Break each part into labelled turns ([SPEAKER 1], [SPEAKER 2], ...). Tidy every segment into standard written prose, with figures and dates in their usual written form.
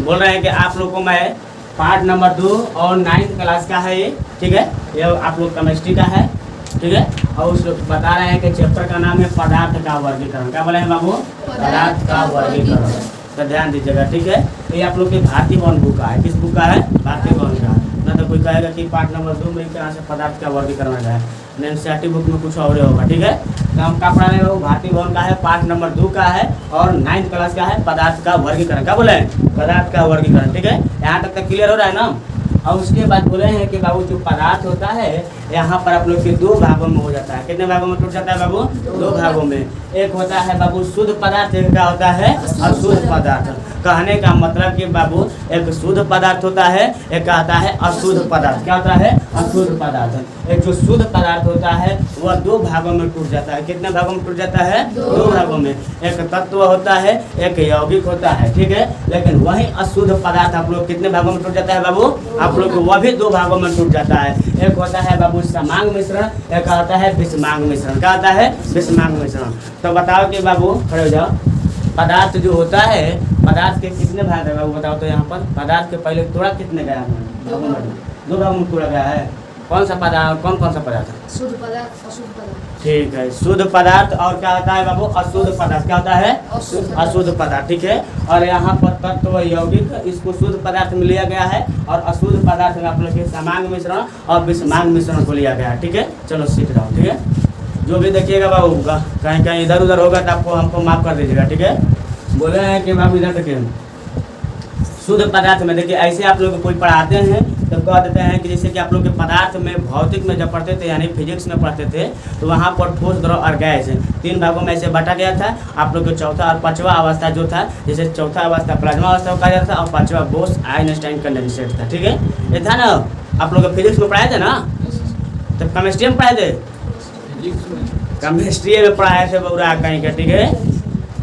[SPEAKER 1] बोल रहे हैं कि आप लोग को मैं पार्ट नंबर 2 और 9th क्लास का है ये, ठीक है। ये आप लोग केमिस्ट्री का है, ठीक है। और उस बता रहे हैं कि चैप्टर का नाम है पदार्थ का वर्गीकरण। क्या बोले हैं बाबू? पदार्थ का वर्गीकरण। तो ध्यान दीजिएगा, ठीक है। ये आप लोग की भारतीय भवन बुक का है। किस बुक का है? भारतीय भवन का। ना तो कोई कहेगा कि पार्ट नंबर 2 में कहाँ से पदार्थ का वर्गीकरण है, एनसीईआरटी बुक में कुछ और होगा, ठीक है। तो हम क्या पढ़ा रहे हो? भारतीय भवन का है, पार्ट नंबर 2 का है और 9th क्लास का है, पदार्थ का वर्गीकरण। क्या बोले? पदार्थ का वर्गीकरण, ठीक है। यहाँ तक क्लियर हो रहा है ना? और उसके बाद बोले हैं कि बाबू जो पदार्थ होता है यहाँ पर आप लोग के 2 भागों में हो जाता है। कितने भागों में टूट जाता है बाबू? 2 भागों में। एक होता है बाबू शुद्ध पदार्थ, एक क्या होता है? अशुद्ध पदार्थ। कहने का मतलब कि बाबू एक शुद्ध पदार्थ होता है, एक क्या होता है? अशुद्ध पदार्थ। क्या होता है? अशुद्ध पदार्थ। एक जो शुद्ध पदार्थ होता है वह 2 भागों में टूट जाता है। कितने भागों में टूट जाता है? 2 भागों में। एक तत्व होता है, एक यौगिक होता है, ठीक है। लेकिन वही अशुद्ध पदार्थ आप लोग कितने भागों में टूट जाता है बाबू? आप लोग को वह भी 2 भागों में टूट जाता है। एक होता है बाबू समांग मिश्रण, एक होता है विषमांग मिश्रण। क्या होता है? विषमांग मिश्रण। तो बताओ कि बाबू खड़े हो जाओ, पदार्थ जो होता है, पदार्थ के कितने भाग है बाबू बताओ तो? यहाँ पर पदार्थ के पहले तोड़ा कितने गया है? 2 भागों में तोड़ा गया है। कौन सा पदार्थ, कौन सा पदार्थ?
[SPEAKER 2] शुद्ध पदार्थ, अशुद्ध पदार्थ।
[SPEAKER 1] ठीक है, शुद्ध पदार्थ और क्या होता है बाबू? अशुद्ध पदार्थ। क्या होता है? अशुद्ध पदार्थ, ठीक है। और यहाँ पर तत्व यौगिक इसको शुद्ध पदार्थ में लिया गया है और अशुद्ध पदार्थ में आप लोग के समांग मिश्रण और विषमांग मिश्रण को लिया गया है, ठीक है। चलो सीख रहा हूँ, ठीक है। जो भी देखिएगा बाबू कहीं कहीं इधर उधर होगा तो आपको हमको माफ कर दीजिएगा, ठीक है। बोले हैं कि बाबू इधर देखिए, शुद्ध पदार्थ में देखिए ऐसे आप लोग कोई पढ़ाते हैं तो कह देते हैं कि जैसे कि आप लोग के पदार्थ में भौतिक में जब पढ़ते थे यानी फिजिक्स में पढ़ते थे तो वहाँ पर ठोस, द्रव और गैस 3 भागों में ऐसे बांटा गया था। आप लोग के चौथा और 5वां अवस्था जो था, जैसे चौथा अवस्था प्लाज्मा अवस्था कहा जाता था और 5वां बोस आइंस्टाइन कंडेंसेट था, ठीक है। ये था ना, आप लोग फिजिक्स में पढ़ाए थे ना? तो केमिस्ट्री में पढ़ाए थे? केमिस्ट्री में पढ़ाए थे बउरा कहीं का, ठीक है।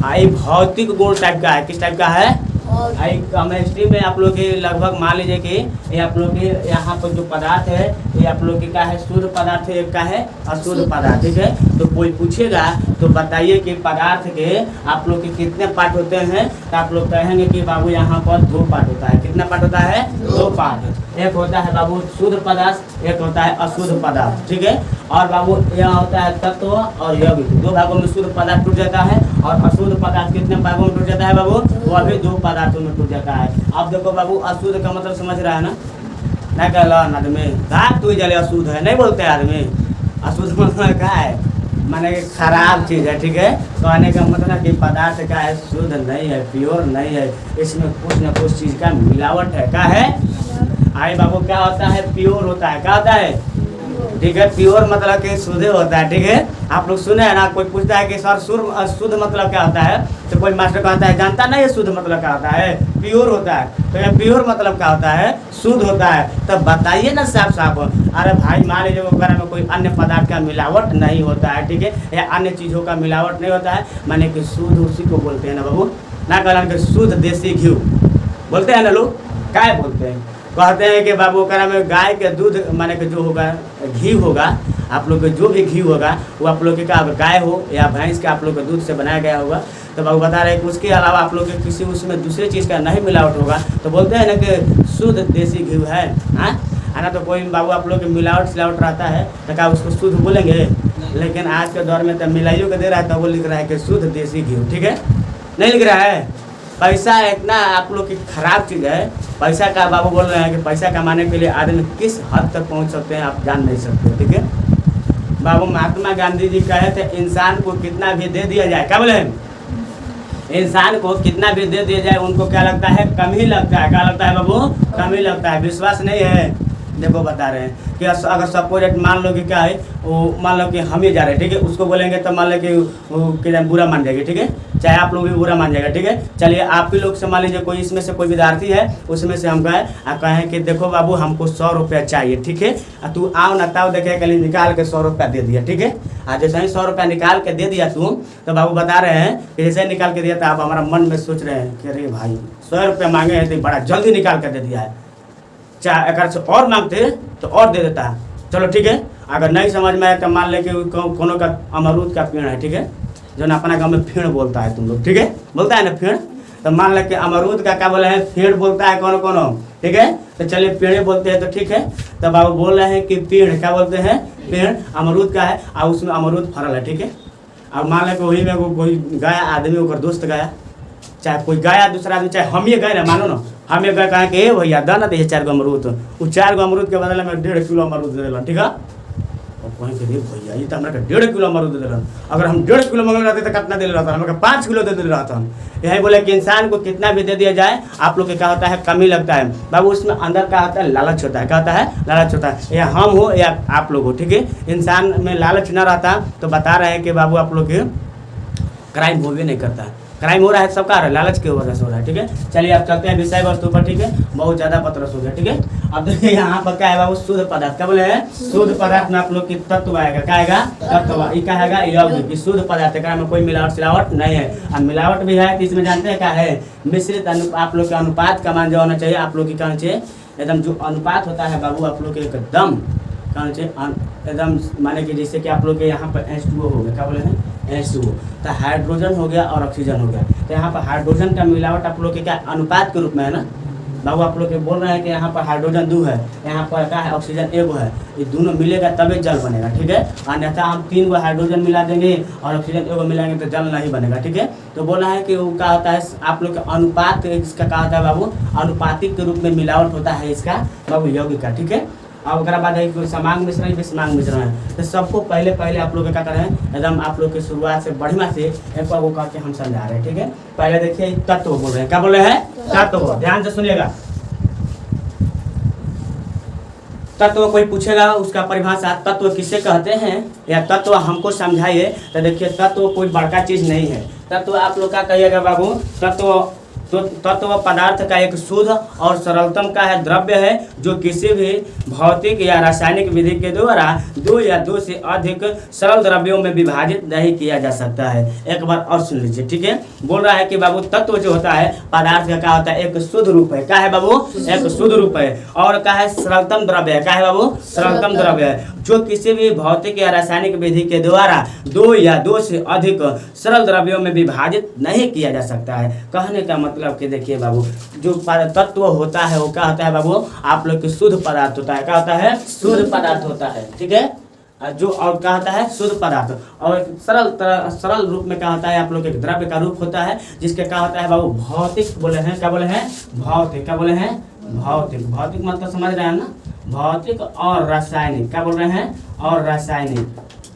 [SPEAKER 1] आई भौतिक गुण टाइप का है। किस टाइप का है? आई केमिस्ट्री में आप लोग के लगभग मान लीजिए कि ये आप लोग के यहाँ पर जो पदार्थ है ये आप लोग के क्या है? शुद्ध पदार्थ है, एक का है अशुद्ध पदार्थ, ठीक है। तो कोई पूछेगा तो बताइए कि पदार्थ के आप लोग के कितने पार्ट होते हैं? तो आप लोग कहेंगे कि बाबू यहाँ पर 2 पार्ट होता है। कितना पार्ट होता है? 2 पार्ट। एक होता है बाबू शुद्ध पदार्थ, एक होता है अशुद्ध पदार्थ, ठीक है। और बाबू यहाँ होता है तत्व और यौगिक। 2 भागों में शुद्ध पदार्थ टूट जाता है और अशुद्ध पदार्थ कितने भागों में टूट जाता है बाबू? वह भी 2 पदार्थों में टूट जाता है। अब देखो बाबू अशुद्ध का मतलब समझ रहा है ना? नहीं कहला आदमी घाट तू जले अशुद्ध है, नहीं बोलते आदमी। अशुद्ध मतलब क्या है? माने खराब चीज़ है, ठीक है। कहने का मतलब कि पदार्थ क्या है? शुद्ध नहीं है, प्योर नहीं है, इसमें कुछ न कुछ चीज़ का मिलावट है। क्या है? आई बाबू क्या होता है? प्योर होता है। क्या होता है? ठीक है, प्योर मतलब कि शुद्ध होता है, ठीक है। आप लोग सुने हैं ना, कोई पूछता है कि सर शुद्ध मतलब क्या होता है? तो कोई मास्टर कहता है जानता नहीं है शुद्ध मतलब क्या होता है? प्योर होता है। तो ये प्योर मतलब क्या होता है? शुद्ध होता है। तब बताइए ना साफ साफ। अरे भाई मान लीजिए वगैरह में कोई अन्य पदार्थ का मिलावट नहीं होता है, ठीक है, या अन्य चीज़ों का मिलावट नहीं होता है, माने कि शुद्ध उसी को बोलते हैं ना बाबू। ना कहना कि शुद्ध देसी घी बोलते हैं ना लोग, क्या बोलते हैं? कहते हैं कि बाबू करा में गाय के दूध माने कि जो होगा घी होगा, आप लोग के जो भी घी होगा वो आप लोग के क्या गाय हो या भैंस के आप लोग के दूध से बनाया गया होगा। तो बाबू बता रहे हैं कि उसके अलावा आप लोग के किसी उसमें दूसरे चीज़ का नहीं मिलावट होगा तो बोलते हैं ना कि शुद्ध देसी घी है। हाँ है ना? तो कोई बाबू आप लोग के मिलावट सिलावट रहता है तो क्या उसको शुद्ध बोलेंगे? लेकिन आज के दौर में तो मिलाइयों के दे रहा है तो वो लिख रहा है कि शुद्ध देसी घी, ठीक है, नहीं लिख रहा है। पैसा इतना आप लोग की खराब चीज़ है। पैसा का बाबू बोल रहे हैं कि पैसा कमाने के लिए आदमी किस हद तक पहुंच सकते हैं आप जान नहीं सकते, ठीक है। बाबू महात्मा गांधी जी कहे थे इंसान को कितना भी दे दिया जाए, क्या बोले? इंसान को कितना भी दे दिया जाए उनको क्या लगता है? कम ही लगता है। क्या लगता है बाबू? कम ही लगता है। विश्वास नहीं है? देखो बता रहे हैं कि अगर सपोज मान लो कि क्या है, वो मान लो कि हम ही जा रहे हैं, ठीक है, उसको बोलेंगे तो मान लो कि वो क्या बुरा मान जाएगी, ठीक है, चाहे आप लोग भी बुरा मान जाएगा, ठीक है। चलिए आप ही लोग से मान लीजिए कोई इसमें से कोई विद्यार्थी है, उसमें से हम कहें कि देखो बाबू हमको 100 रुपया चाहिए, ठीक है, तू आओ ना ताओ देखे कल निकाल के 100 रुपया दे दिया, ठीक है। आज जैसे ही 100 रुपया निकाल के दे दिया तुम तो बाबू बता रहे हैं कि जैसे निकाल के दिया तो आप हमारा मन में सोच रहे हैं कि अरे भाई 100 रुपया मांगे हैं तो बड़ा जल्दी निकाल कर दे दिया है, चाहे अगर से और मांगते तो और दे देता है। चलो ठीक है, अगर नहीं समझ में आए तो मान ले कि कोनो का अमरूद का पेड़ है, ठीक है, जो ना अपना गाँव में फेड़ बोलता है तुम लोग, ठीक है, बोलता है ना फेड़, तो मान लें कि अमरूद का क्या बोले हैं पेड़ बोलता है कौन कौन, ठीक है। तो चलिए पेड़ बोलते हैं तो ठीक है। तो बाबू बोल रहे हैं कि पेड़ क्या बोलते हैं, पेड़ अमरूद का है और उसमें अमरूद फरल है, ठीक है। अब मान लें कि वही में कोई गया आदमी ओकर दोस्त गया, चाहे कोई गया दूसरा आदमी, चाहे हम ये गए ना, मानो ना हम ये गए कहा कि ए भैया दा ना दे 4 गो अमरूद, वो 4 गो अमरूद के बदले में 1.5 किलो अमरूद दे दिलन, ठीक है। और कहीं के भैया ये तो हमरा के 1.5 किलो अमरूद दे दिलन, अगर हम 1.5 किलो मंगल रहते तो कितना दे रहता, हमें 5 किलो दे दे रहता। यही बोले कि इंसान को कितना भी दे दिया जाए आप लोग के क्या होता है कमी लगता है बाबू, उसमें अंदर क्या होता है लालच होता है, क्या होता है लालच होता है, या हम हो या आप लोग हो, ठीक है। इंसान में लालच ना रहता तो बता रहे हैं कि बाबू आप लोग के क्राइम हो भी नहीं करता, क्राइम हो रहा है सबका लालच की वजह से हो रहा है, ठीक है। चलिए अब चलते हैं विषय वस्तु पर, ठीक है। बहुत ज़्यादा पत्रस हो गया, ठीक है। अब देखिए यहाँ पर क्या है बाबू, शुद्ध पदार्थ, क्या बोले हैं शुद्ध पदार्थ में आप लोग की तत्व आएगा, क्या आएगा तत्व, ये क्या आएगा यौगिक, शुद्ध पदार्थ है में कोई मिलावट सिलावट नहीं है। अब मिलावट भी है तो इसमें जानते हैं क्या है मिश्रित आप लोग के अनुपात का मान जो होना चाहिए आप लोग की क्या होना चाहिए एकदम, जो अनुपात होता है बाबू आप लोग के एकदम क्या होना चाहिए एकदम, माने कि जैसे कि आप लोग के यहाँ पर H2O हो गया, क्या बोले हैं H2O, तो हाइड्रोजन हो गया और ऑक्सीजन हो गया। तो यहाँ पर हाइड्रोजन का मिलावट आप लोग के क्या अनुपात के रूप में है ना बाबू, आप लोग के बोल रहे हैं कि यहाँ पर हाइड्रोजन 2 है, यहाँ पर क्या है ऑक्सीजन 1 है, ये दोनों मिलेगा तभी जल बनेगा, ठीक है। अन्यथा हम 3 गो हाइड्रोजन मिला देंगे और ऑक्सीजन 1 मिलाएंगे तो जल नहीं बनेगा, ठीक है। तो बोला है कि वो क्या होता है आप लोग के अनुपात, इसका क्या होता है बाबू अनुपातिक के रूप में मिलावट होता है इसका बाबू यौगिक का, ठीक है। अब अगर बात है कोई समांग मिश्रण विषमांग मिश्रण है, तो सबको पहले आप लोग क्या कर रहे हैं एकदम आप लोग की शुरुआत से बढ़िया से एक बार वो करके हम समझा रहे हैं, ठीक है। पहले देखिए तत्व बोल रहे हैं, क्या बोल रहे हैं तत्व, ध्यान से सुनिएगा। तत्व कोई पूछेगा उसका परिभाषा तत्व किसे कहते हैं या तत्व हमको समझाइए, तो देखिए तत्व कोई बड़का चीज नहीं है। तत्व आप लोग क्या कहिएगा बाबू, तत्व पदार्थ का एक शुद्ध और सरलतम का है द्रव्य है जो किसी भी भौतिक या रासायनिक विधि के द्वारा 2 या 2 से अधिक सरल द्रव्यों में विभाजित नहीं किया जा सकता है। एक बार और सुन लीजिए, ठीक है। बोल रहा है कि बाबू तत्व जो होता है पदार्थ का क्या होता है एक शुद्ध रूप है, क्या है बाबू एक शुद्ध रूप है, और क्या है सरलतम द्रव्य है, क्या है बाबू सरलतम द्रव्य है जो किसी भी भौतिक या रासायनिक विधि के द्वारा 2 या 2 से अधिक सरल द्रव्यों में विभाजित नहीं किया जा सकता है। कहने का मतलब कि देखिए बाबू जो तत्व होता है वो क्या होता है बाबू आप लोग के शुद्ध पदार्थ होता है, क्या होता है शुद्ध पदार्थ होता है, ठीक है। जो और क्या होता है शुद्ध पदार्थ, और सरल रूप में क्या होता है आप लोग के द्रव्य का रूप होता है जिसके क्या होता है बाबू भौतिक बोले हैं, क्या बोले हैं भौतिक, क्या बोले हैं भौतिक, भौतिक मतलब समझ रहे हैं ना, भौतिक और रासायनिक, क्या बोल रहे हैं और रासायनिक,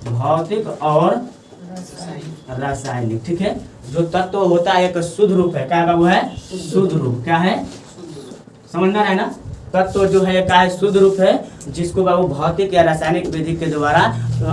[SPEAKER 1] भौतिक और रासायनिक, ठीक है। जो तत्व होता है एक शुद्ध रूप है, क्या बाबू है शुद्ध रूप, क्या है समझना है ना। तत्व जो है क्या है शुद्ध रूप है जिसको बाबू भौतिक या रासायनिक विधि के द्वारा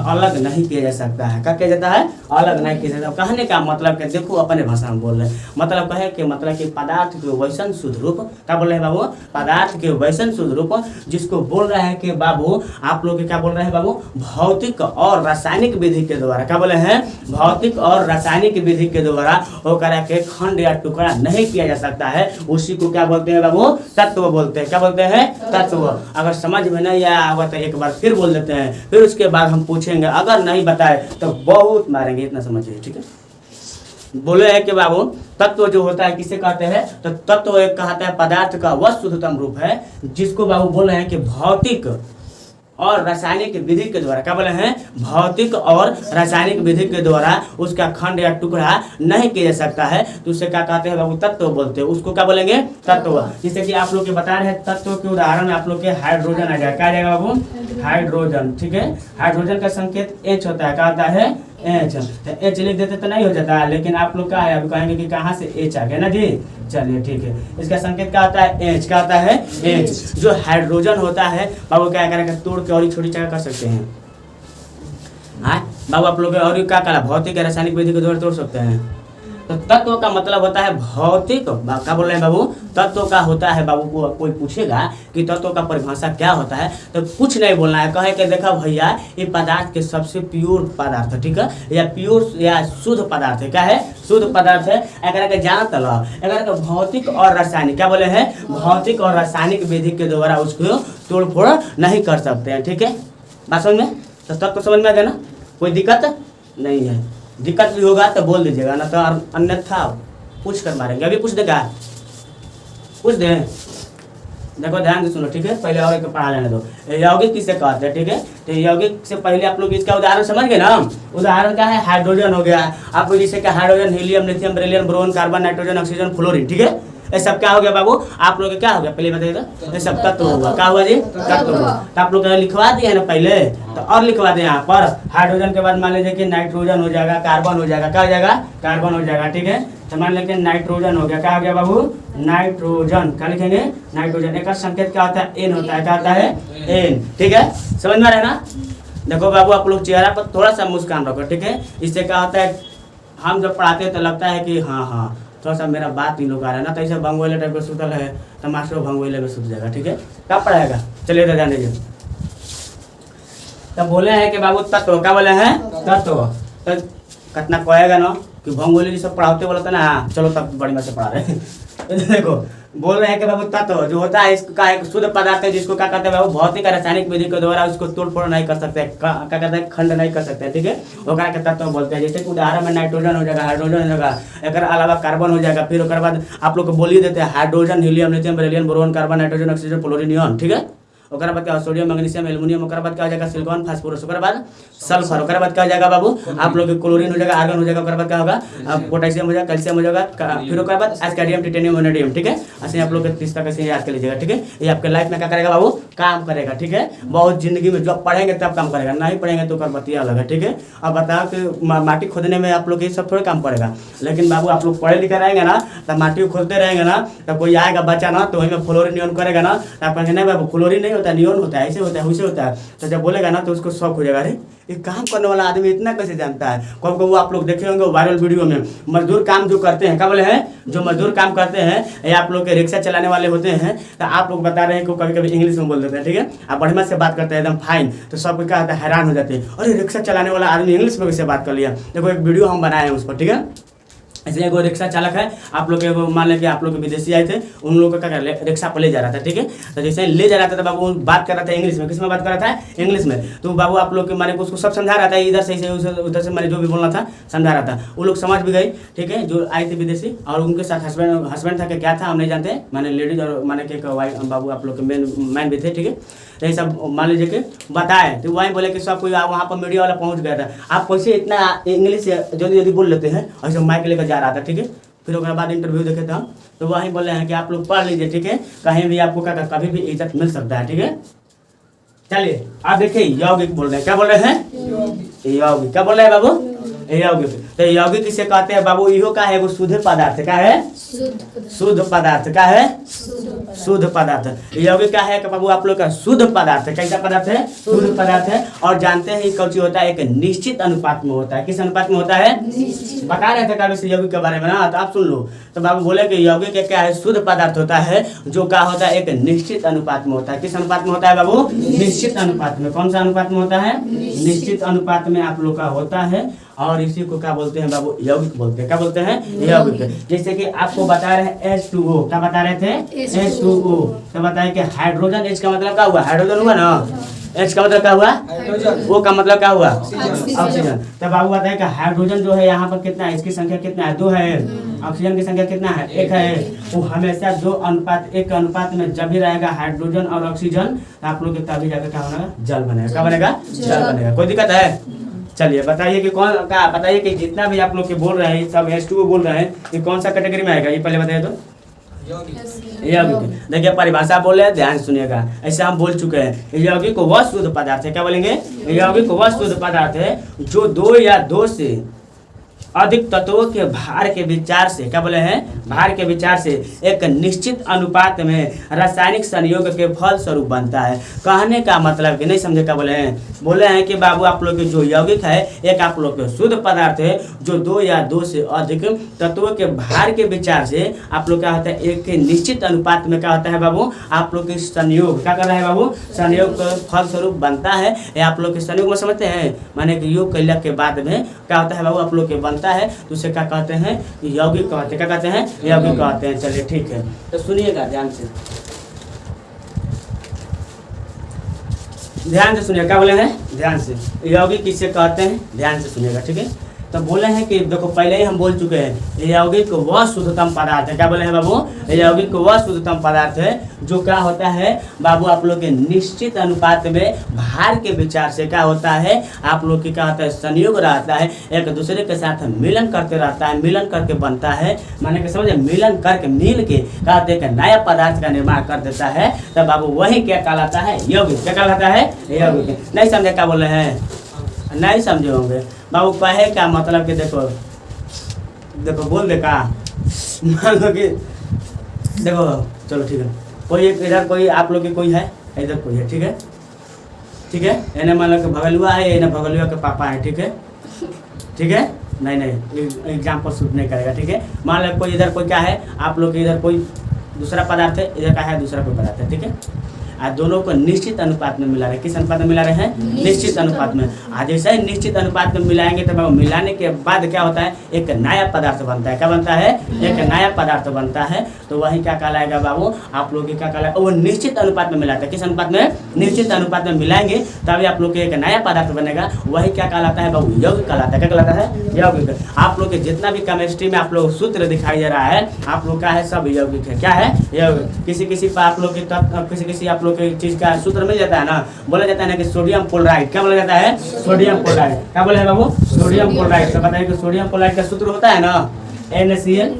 [SPEAKER 1] अलग नहीं किया जा सकता है, क्या किया जाता है अलग नहीं किया जाता। कहने का मतलब कि देखो अपने भाषा में बोल रहे हैं, मतलब कहे कि मतलब कि पदार्थ के वैसन शुद्ध रूप, क्या बोल रहे हैं बाबू पदार्थ के वैसन शुद्ध रूप जिसको बोल रहे हैं कि बाबू आप लोग क्या बोल रहे हैं बाबू भौतिक और रासायनिक विधि के द्वारा, क्या बोले हैं भौतिक और रासायनिक विधि के द्वारा वो करा के खंड या टुकड़ा नहीं किया जा सकता है, उसी को क्या बोलते हैं बाबू तत्व बोलते हैं, क्या बोलते हैं तत्व। अगर समझ में नहीं आया तो एक बार फिर बोल देते हैं, फिर उसके बाद हम पूछेंगे, अगर नहीं बताए तो बहुत मारेंगे, इतना समझिए, ठीक है। बोले है कि बाबू तत्व जो होता है किसे कहते हैं, तो तत्व एक कहता है पदार्थ का वह शुद्धतम रूप है जिसको बाबू बोल रहे हैं कि भौतिक और रासायनिक विधि के द्वारा, क्या बोले हैं भौतिक और रासायनिक विधि के द्वारा उसका खंड या टुकड़ा नहीं किया जा सकता है, तो उसे क्या कहते हैं बाबू तत्व बोलते हैं, उसको क्या बोलेंगे तत्व। जैसे कि आप लोग के बता रहे हैं तत्व के उदाहरण आप लोग के हाइड्रोजन आ जाएगा, क्या आ जाएगा बाबू हाइड्रोजन, ठीक है। हाइड्रोजन का संकेत H होता है, क्या होता है H, तो H लिख देते तो नहीं हो जाता, लेकिन आप लोग क्या है अभी कहेंगे कि कहाँ से H आ गया ना जी, चलिए ठीक है। इसका संकेत क्या होता है H, क्या होता है H। जो हाइड्रोजन होता है बाबू क्या करेंगे तोड़ के और छोटी जगह कर सकते हैं, हाँ बाबू आप लोग और क्या करा भौतिक या रासायनिक विधि के द्वारा तोड़ सकते हैं। तो तत्व का मतलब होता है भौतिक, क्या बोल रहे हैं बाबू तत्व का होता है बाबू को कोई पूछेगा कि तत्व का परिभाषा क्या होता है तो कुछ नहीं बोलना है, कहे कि देखा भैया ये पदार्थ के सबसे प्योर पदार्थ है, ठीक है, या प्योर या शुद्ध पदार्थ है, क्या है शुद्ध पदार्थ है। अगर के जानत लो अगर भौतिक और रासायनिक, क्या बोले हैं भौतिक और रासायनिक विधि के द्वारा उसको तोड़ फोड़ नहीं कर सकते हैं, ठीक है। बात समझ में, तो तत्व समझ में आ गया ना, कोई दिक्कत नहीं है, दिक्कत भी होगा तो बोल दीजिएगा ना, तो अन्यथा पूछ कर मारेंगे। अभी पूछ देगा, पूछ दे। देखो ध्यान से सुनो, ठीक है। पहले और एक पढ़ा लेने दो। यौगिक किसे कहते हैं, ठीक है। तो यौगिक से पहले आप लोग इसका उदाहरण समझ गए ना। उदाहरण क्या है, हाइड्रोजन हो गया। आपको जैसे कि hydrogen, helium, lithium, beryllium, boron, carbon, nitrogen, oxygen, fluorine, ठीक है। ये सब क्या हो गया बाबू, आप लोग क्या हो गया पहले बताइए तो। ये सब तत्व होगा। क्या हुआ जी, तत्व हुआ। तो आप लोग लिखवा दिए है ना पहले, तो और लिखवा दें यहाँ पर। हाइड्रोजन के बाद मान लीजिए कि नाइट्रोजन हो जाएगा, कार्बन हो जाएगा। क्या हो जाएगा, कार्बन हो जाएगा, ठीक है। तो मान लीजिए नाइट्रोजन हो गया। क्या हो गया बाबू, नाइट्रोजन। क्या लिखेंगे, नाइट्रोजन। एक संकेत क्या होता है, एन होता है। क्या होता है, एन, ठीक है। समझ में आ रहा है ना। देखो बाबू आप लोग चेहरा पर थोड़ा सा मुस्कान रखो, ठीक है। इससे क्या होता है, हम जब पढ़ाते हैं तो लगता है कि हाँ हाँ थोड़ा सा मेरा बात इन लोग आ रहा है ना। तो ऐसे भंगोले टाइप का सुतल है तो मास्टर भंगोले में सुत जाएगा, ठीक है। कब पढ़ाएगा, चलिए तो ध्यान दीजिए। तब बोले हैं कि बाबू तत्व, क्या बोले हैं, तत्व। तो कितना कहेगा ना कि भंगोली जी सब पढ़ाते बोला था ना। हाँ चलो तब बड़ी मत से पढ़ा रहे हैं। देखो बोल रहे हैं कि बाबू तत्व जो होता है इसका एक शुद्ध पदार्थ है, जिसको क्या कहते हैं बाबू, भौतिक और रासायनिक विधि के द्वारा उसको तोड़ फोड़ नहीं कर सकते, क्या कहते हैं, खंड नहीं कर सकते, ठीक है। वो क्या के तत्व बोलते हैं। जैसे कि उदाहरण में नाइट्रोजन हो जाएगा, हाइड्रोजन हो जाएगा, एक अलावा कार्बन हो जाएगा। फिर उसके बाद आप लोग को बोल ही देते हैं hydrogen, helium, lithium, beryllium, boron, carbon, nitrogen, oxygen, fluorine, neon, ठीक है। ओकर बाद क्या, सोडियम, मैग्नीशियम, एल्युमिनियम। ओकर बाद क्या हो जाएगा, सिलिकॉन, फास्फोरस। ओकर बाद सल्फर। ओकर बाद क्या हो जाएगा बाबू, आप लोग क्लोरीन हो जाएगा, आर्गन हो जाएगा। ओकर बाद क्या होगा, पोटेशियम हो जाएगा, कैल्शियम हो जाएगा। फिर ओकर बाद एस्कार्डियम, टिटेनियम, वैनेडियम, ठीक है। ऐसे आप लोग इस तरह से याद कर लीजिएगा, ठीक है। ये आपके लाइफ में क्या करेगा बाबू, काम करेगा, ठीक है। बहुत जिंदगी में जब पढ़ेंगे तब काम करेगा, नहीं पढ़ेंगे तो कर बतिया अलग है, ठीक है। अब बताओ कि माटी खोदने में आप लोग ये सब थोड़े काम पड़ेगा। लेकिन बाबू आप लोग पढ़े लिखे रहेंगे ना, तब माटी को खोदते रहेंगे ना, तब कोई आएगा बच्चा ना तो वहीं में फ्लोरीन नियॉन करेगा ना, तो आप कहेंगे नहीं बाबू फ्लोरीन नहीं होता, नियॉन होता है, ऐसे होता है, वैसे होता है। तो जब बोलेगा ना तो उसको शौक हो जाएगा, अरे ये काम करने वाला आदमी इतना कैसे जानता है। कब कब आप लोग देखे होंगे वायरल वीडियो में, मजदूर काम जो करते हैं, क्या बोले हैं, जो मजदूर काम करते हैं, ये आप लोग के रिक्शा चलाने वाले होते हैं। तो आप लोग बता रहे हैं कि कभी कभी इंग्लिश में बोल देते हैं, ठीक है। आप बढ़िया से बात करते हैं एकदम फाइन, तो सब क्या होता है, हैरान हो जाते हैं, अरे रिक्शा चलाने वाला आदमी इंग्लिश में कैसे बात कर लिया। देखो एक वीडियो हम बनाए हैं उस पर, ठीक है। ऐसे एक रिक्शा चालक है, आप लोग के मान लें कि आप लोग विदेशी आए थे, उन लोगों को क्या कर रिक्शा पर ले जा रहा था, ठीक है। तो जैसे ले जा रहा था तो बाबू बात कर रहा था इंग्लिश में। किस में बात कर रहा था, इंग्लिश में। तो बाबू आप लोग के माने उसको सब समझा रहा था, इधर से उधर से मैंने जो भी बोलना था समझा रहा था। वो लोग समझ भी गए, ठीक है, जो आए थे विदेशी। और उनके साथ हस्बैंड था कि क्या था हम नहीं जानते, मैंने लेडीज और माने कि बाबू आप लोग के मैन भी थे, ठीक है। यही सब मान लीजिए कि बताए, तो वहीं बोले कि सब कोई वहाँ पर मीडिया वाला पहुँच गया था। आप कैसे इतना इंग्लिश जल्दी जल्दी बोल लेते हैं, ऐसे माइक लेकर जा रहा था, ठीक है। फिर उसके बाद इंटरव्यू देखे थे हम, तो वहीं बोले हैं कि आप लोग पढ़ लीजिए, ठीक है, कहीं भी आपको क्या कभी भी इज्जत मिल सकता है, ठीक है। चलिए आप देखिए यौगिक बोल रहे हैं, क्या बोल रहे हैं, यौगिक। क्या बोल रहे हैं बाबू, यौगिक। तो यौगिक किसे कहते हैं बाबू, इहो का है एगो शुद्ध पदार्थ। क्या है, शुद्ध पदार्थ। क्या है, शुद्ध पदार्थ। यौगिक क्या है बाबू, आप लोग का शुद्ध पदार्थ है। कैसा पदार्थ है, शुद्ध पदार्थ है। और जानते हैं कौन सी होता है, एक निश्चित अनुपात में होता है। किस अनुपात में होता है, बता रहे थे कभी यौगिक के बारे में ना, तो आप सुन लो। तो बाबू बोले कि यौगिक क्या है, शुद्ध पदार्थ होता है, जो क्या होता है, एक निश्चित अनुपात में होता है। किस अनुपात में होता है बाबू, निश्चित अनुपात में। कौन सा अनुपात में होता है, निश्चित अनुपात में आप लोग का होता है। और इसी को क्या बोलते हैं बाबू, यौगिक बोलते हैं। क्या बोलते हैं, यौगिक। जैसे कि आपको बता रहे हैं H2O, क्या बता रहे थे, H2O। तो बताए कि हाइड्रोजन, H का मतलब क्या हुआ, हाइड्रोजन हुआ ना। H का मतलब क्या हुआ, O का मतलब क्या हुआ, ऑक्सीजन। तो बाबू बताए कि हाइड्रोजन जो है यहाँ पर कितना है, इसकी संख्या कितना है, 2 है। ऑक्सीजन की संख्या कितना है, 1 है। वो हमेशा 2:1 अनुपात में जब भी रहेगा हाइड्रोजन और ऑक्सीजन, तो आप लोग के तभी जाकर क्या होगा, जल बनेगा। क्या बनेगा, जल बनेगा। कोई दिक्कत है, चलिए बताइए कि कौन क्या, बताइए कि जितना भी आप लोग के बोल रहे हैं सब H2O बोल रहे हैं, ये कौन सा कैटेगरी में आएगा, ये पहले बताइए तो। यौगिक। देखिए परिभाषा बोले, ध्यान सुनिएगा, ऐसे हम बोल चुके हैं। यौगिक वह शुद्ध पदार्थ है। क्या बोलेंगे, यौगिक वह शुद्ध पदार्थ है जो 2 या 2 से अधिक तत्वों के भार के विचार से, क्या बोले हैं, भार के विचार से एक निश्चित अनुपात में रासायनिक संयोग के फल स्वरूप बनता है। कहने का मतलब कि नहीं समझे, क्या बोले हैं, बोले हैं कि बाबू आप लोग के जो यौगिक है, एक आप लोग के शुद्ध पदार्थ है जो 2 या 2 से अधिक तत्वों के भार के विचार से आप लोग क्या होता है, एक निश्चित अनुपात में क्या होता है बाबू, आप लोग के संयोग क्या कर रहे हैं बाबू, संयोग का फल स्वरूप बनता है। ये आप लोग के संयोग में समझते हैं, माने कि योग कैला के बाद में क्या होता है बाबू, आप लोग के बनता है, तो उसे क्या कहते हैं, यौगिक कहते हैं। क्या कहते हैं, यौगिक कहते हैं। चलिए ठीक है, तो सुनिएगा ध्यान से, ध्यान से सुनिए। क्या बोले हैं, ध्यान से। यौगिक किसे कहते हैं, ध्यान से सुनिएगा, ठीक है। तो बोले हैं कि देखो पहले ही हम बोल चुके हैं यौगिक वह शुद्धतम पदार्थ है। क्या बोले हैं बाबू? यौगिक वह शुद्धतम पदार्थ है जो क्या होता है बाबू आप लोग के निश्चित अनुपात में भार के विचार से क्या होता है आप लोग की क्या होता है संयोग रहता है, एक दूसरे के साथ मिलन करते रहता है, मिलन करके बनता है, माने कि समझे मिलन करके मिल के क्या होता है कि नया पदार्थ का निर्माण कर देता है। तब बाबू वही क्या कहलाता है? यौगिक। क्या कहलाता है? यौगिक। नहीं समझे क्या बोल रहे हैं? नहीं समझे होंगे बाबू। कहे क्या मतलब कि देखो देखो बोल दे का मान लो कि देखो चलो ठीक है, कोई एक इधर कोई आप लोग की कोई है, इधर कोई है, ठीक है ठीक है, इन्हें मान लो कि भगलुआ है, इन्हें भगलुआ के पापा है, ठीक है ठीक है, नहीं एग्जाम्पल सूट नहीं करेगा, ठीक है। मान लो कोई इधर कोई क्या है आप लोग के इधर कोई दूसरा पदार्थ है, इधर का है दूसरा कोई पदार्थ है, ठीक है। आज दोनों को निश्चित अनुपात में मिला रहे। किस अनुपात में मिला रहे हैं? निश्चित अनुपात में। आज जैसे ही निश्चित अनुपात में मिलाएंगे तो मिलाने के बाद क्या होता है एक नया पदार्थ बनता है। क्या बनता है? एक नया पदार्थ बनता है। तो वही क्या कहलाएगा बाबू आप लोग क्या कहलाएगा? वो निश्चित अनुपात में मिलाता है। किस अनुपात में? निश्चित अनुपात में मिलाएंगे तभी आप लोग के एक नया पदार्थ बनेगा। वही क्या कहलाता है बाबू? यौगिक कहलाता है। क्या कहलाता है? यौगिक। आप लोग के जितना भी केमिस्ट्री में आप लोग सूत्र दिखाई दे रहा है आप लोग का है सब यौगिक है। क्या है? यौगिक। किसी आप लोग के किसी आप लोग के चीज का सूत्र मिल जाता है ना, बोला जाता है ना कि सोडियम क्लोराइड। क्या बोला जाता है? Sodium chloride. क्या बोले बाबू? Sodium chloride. तो बताइए कि सोडियम क्लोराइड का सूत्र होता है ना NaCl।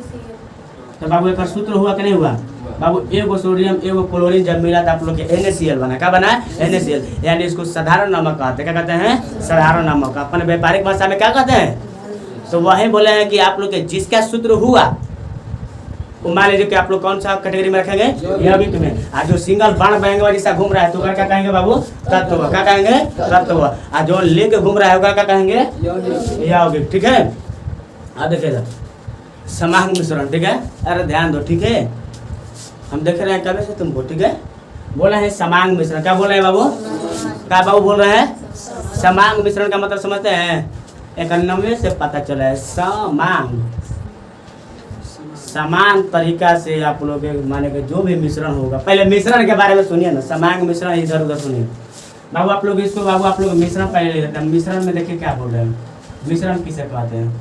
[SPEAKER 1] तो बाबू एक सूत्र हुआ कि नहीं हुआ बाबू? एगो सोडियम एगो क्लोरीन जब मिला तो आप लोग के NaCl बना। क्या बना? NaCl। यानी इसको साधारण नमक कहते हैं। क्या कहते हैं? साधारण नमक। अपन व्यापारिक भाषा में क्या कहते हैं? तो वही बोले हैं कि आप लोग के जिसका सूत्र हुआ वो मान लीजिए कि आप लोग कौन सा कैटेगरी में रखेंगे? यौगिक में। आज जो सिंगल बाण बैंगवा जैसा घूम रहा है तो क्या कहेंगे बाबू? तत्व। क्या कहेंगे? तत्व। आज जो लेके घूम रहा है क्या कहेंगे? यौगिक। ठीक है। अब देखिए समांग मिश्रण, ठीक है। अरे ध्यान दो, ठीक है। हम देख रहे हैं कभी से तुमको, ठीक है। बोला है समांग मिश्रण। क्या बोल रहे हैं बाबू? क्या बाबू बोल रहे हैं? समांग मिश्रण का मतलब समझते हैं? 91 से पता चला है समांग, समान तरीका से आप लोग माने कि जो भी मिश्रण होगा। पहले मिश्रण के बारे में सुनिए ना, समांग मिश्रण इधर उधर सुनिए बाबू। आप लोग इसको बाबू आप लोग मिश्रण पहले ले लेते हैं। मिश्रण में देखिए क्या बोल रहे हैं, मिश्रण किसे कहते हैं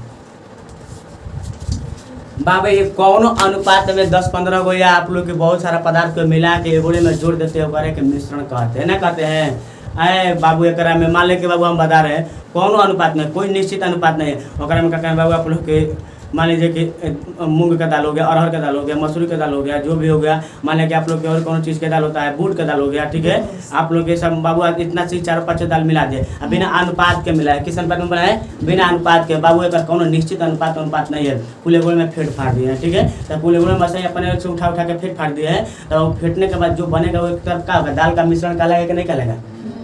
[SPEAKER 1] बाबा? ये कौन अनुपात में 10-15 को या आप लोग के बहुत सारा पदार्थ को मिला के एगोड़े में जोड़ देते हो करे के मिश्रण कहते हैं ना, कहते हैं। अरे बाबू एक में मान ले के बाबू हम बता रहे हैं कौन अनुपात में, कोई निश्चित अनुपात नहीं है। और में क्या कहें बाबू आप लोग के मान लीजिए कि मूंग का दाल हो गया, अरहर का दाल हो गया, मसूरी का दाल हो गया, जो भी हो गया, मान लीजिए कि आप लोग के और कौन चीज़ का दाल होता है, बूट का दाल हो गया, ठीक है। आप लोग के सब बाबू इतना चीज 4-5 दाल मिला दिए, अब बिना अनुपात के मिला है। किस अनुपात में बनाए? बिना अनुपात के। बाबू एक कौन निश्चित अनुपात नहीं है, कुले गोल में फेंट फाड़ दिए हैं, ठीक है। तो कुले गोल में से अपने से उठा के फेंट फाड़ दिए हैं। तो फेंटने के बाद जो बनेगा वो एक तरफ का होगा, दाल का मिश्रण कहलाएगा कि नहीं कहलाएगा?